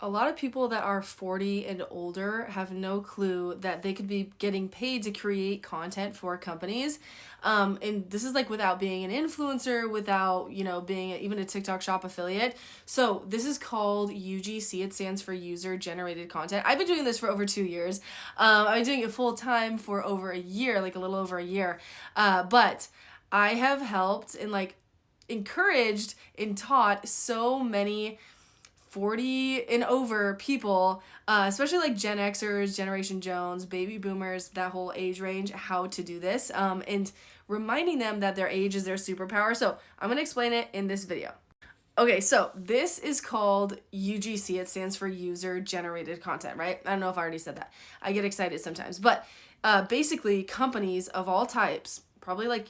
A lot of people that are 40 and older have no clue that they could be getting paid to create content for companies. And this is like without being an influencer, without, being even a TikTok shop affiliate. So this is called UGC. It stands for user generated content. I've been doing this for over 2 years. I've been doing it full time for over a year, like a little over a year. But I have helped and like encouraged and taught so many 40 and over people, especially like Gen Xers, Generation Jones, baby boomers, that whole age range, how to do this, and reminding them that their age is their superpower. So I'm going to explain it in this video. Okay, so this is called UGC. It stands for user generated content, right? I don't know if I already said that. I get excited sometimes. But basically, companies of all types, probably like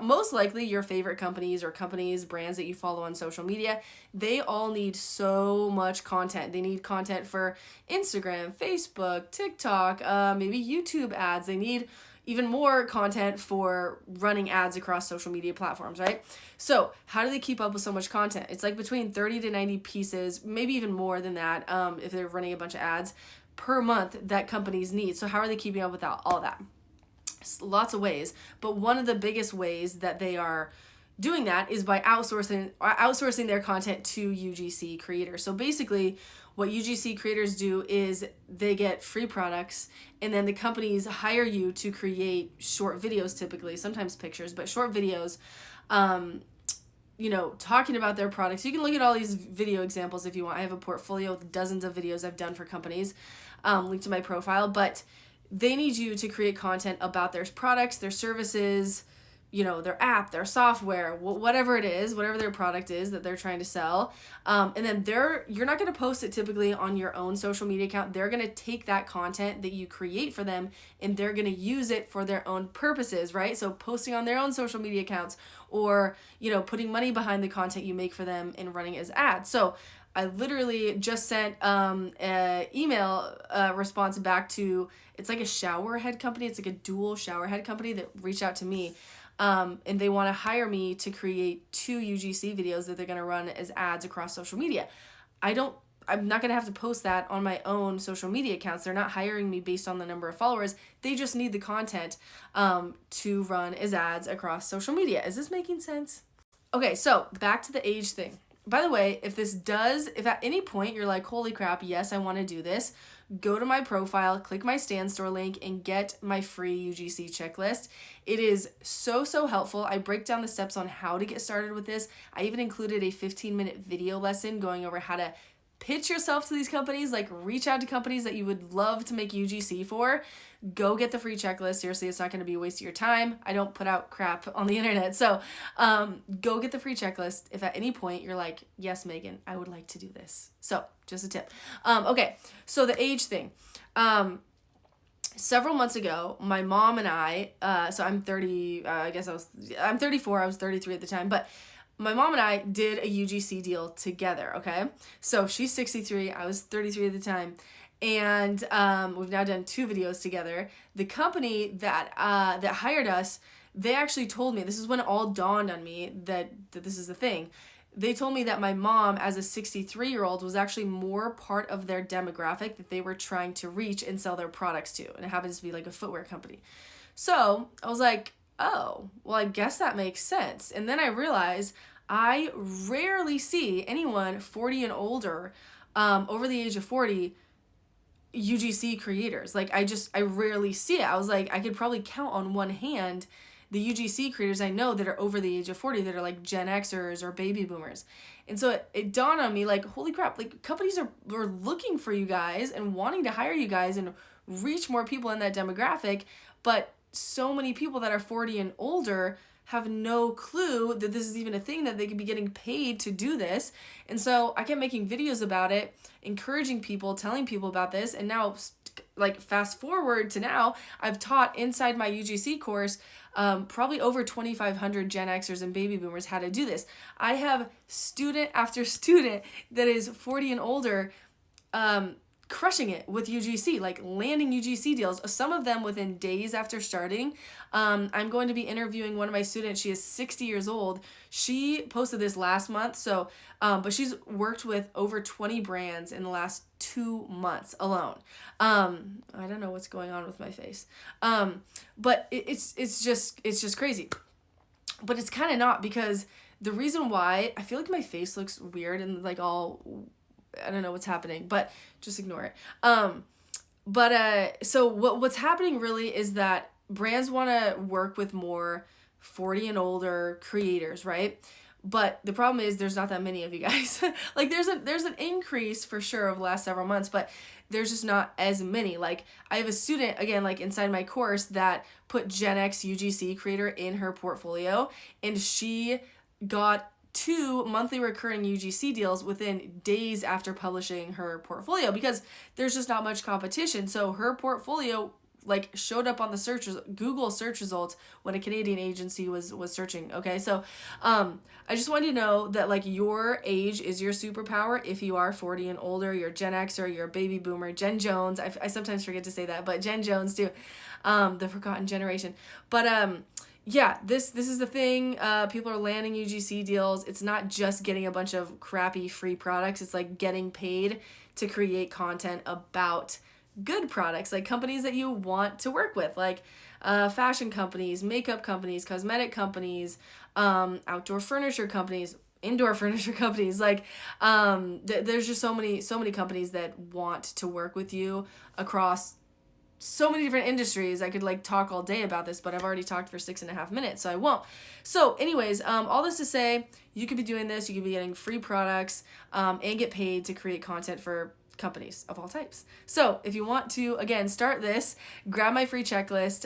most likely your favorite companies or companies, brands that you follow on social media, they all need so much content. They need content for Instagram, Facebook, TikTok, maybe YouTube ads. They need even more content for running ads across social media platforms, right? So how do they keep up with so much content? It's like between 30 to 90 pieces, maybe even more than that, if they're running a bunch of ads per month that companies need. So how are they keeping up with all that? Lots of ways, but one of the biggest ways that they are doing that is by outsourcing their content to UGC creators. So basically what UGC creators do is they get free products, and then the companies hire you to create short videos, typically, sometimes pictures, but short videos, talking about their products. You can look at all these video examples if you want. I have a portfolio with dozens of videos I've done for companies, linked to my profile, but they need you to create content about their products, their services, their app, their software, whatever it is, whatever their product is that they're trying to sell. And then you're not going to post it typically on your own social media account. They're going to take that content that you create for them and they're going to use it for their own purposes, right? So posting on their own social media accounts or, putting money behind the content you make for them and running as ads. So I literally just sent an email response back to, it's like a shower head company. It's like a dual shower head company that reached out to me. And they want to hire me to create 2 UGC videos that they're going to run as ads across social media. I'm not going to have to post that on my own social media accounts. They're not hiring me based on the number of followers. They just need the content to run as ads across social media. Is this making sense? Okay, so back to the age thing. By the way, if at any point you're like, holy crap, yes, I want to do this, go to my profile, click my Stand Store link, and get my free UGC checklist. It is so, so helpful. I break down the steps on how to get started with this. I even included a 15-minute video lesson going over how to pitch yourself to these companies, like reach out to companies that you would love to make UGC for. Go get the free checklist. Seriously, it's not going to be a waste of your time. I don't put out crap on the internet. So go get the free checklist if at any point you're like, yes, Megan, I would like to do this. So just a tip. Okay, so the age thing. Several months ago, my mom and I, so I'm 30, I'm 34, I was 33 at the time, but my mom and I did a UGC deal together, okay? So she's 63, I was 33 at the time, and we've now done 2 videos together. The company that hired us, they actually told me, this is when it all dawned on me that this is the thing. They told me that my mom, as a 63-year-old, was actually more part of their demographic that they were trying to reach and sell their products to, and it happens to be like a footwear company. So I was like, oh, well, I guess that makes sense. And then I realized I rarely see anyone 40 and older, over the age of 40, UGC creators. Like, I rarely see it. I was like, I could probably count on one hand the UGC creators I know that are over the age of 40 that are like Gen Xers or baby boomers. And so it dawned on me, like, holy crap, like companies are looking for you guys and wanting to hire you guys and reach more people in that demographic, but so many people that are 40 and older have no clue that this is even a thing, that they could be getting paid to do this. And so I kept making videos about it, encouraging people, telling people about this. And now, like, fast forward to now, I've taught inside my UGC course probably over 2,500 Gen Xers and baby boomers how to do this. I have student after student that is 40 and older crushing it with UGC, like landing UGC deals, some of them within days after starting. I'm going to be interviewing one of my students. She is 60 years old. She posted this last month. So, but she's worked with over 20 brands in the last 2 months alone. I don't know what's going on with my face. But it's just crazy. But it's kind of not, because the reason why I feel like my face looks weird and like all, I don't know what's happening, but just ignore it. So what's happening really is that brands want to work with more 40 and older creators, right? But the problem is there's not that many of you guys. Like there's an increase for sure of the last several months, but there's just not as many. Like I have a student, again, like inside my course, that put Gen X UGC creator in her portfolio, and she got 2 monthly recurring UGC deals within days after publishing her portfolio, because there's just not much competition. So her portfolio like showed up on the Google search results when a Canadian agency was searching. Okay. So, I just want you to know that like your age is your superpower. If you are 40 and older, you're Gen X or you're a baby boomer, Gen Jones. I sometimes forget to say that, but Gen Jones too. The forgotten generation. But, yeah, this is the thing. People are landing UGC deals. It's not just getting a bunch of crappy free products. It's like getting paid to create content about good products, like companies that you want to work with, like fashion companies, makeup companies, cosmetic companies, outdoor furniture companies, indoor furniture companies. Like there's just so many companies that want to work with you across so many different industries. I could like talk all day about this, but I've already talked for 6.5 minutes, so I won't. So anyways, all this to say, you could be doing this, you could be getting free products, and get paid to create content for companies of all types. So if you want to, again, start this, grab my free checklist.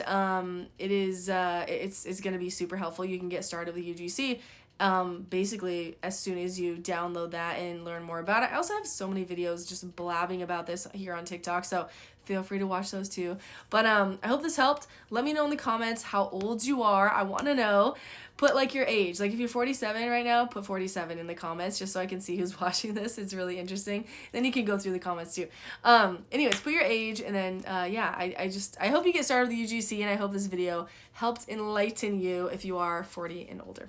It's going to be super helpful. You can get started with UGC basically as soon as you download that and learn more about it. I also have so many videos just blabbing about this here on TikTok, so feel free to watch those too. But I hope this helped. Let me know in the comments how old you are. I want to know. Put like your age. Like if you're 47 right now, put 47 in the comments just so I can see who's watching this. It's really interesting. Then you can go through the comments too. Anyways, put your age, and then yeah, I hope you get started with the UGC, and I hope this video helped enlighten you if you are 40 and older.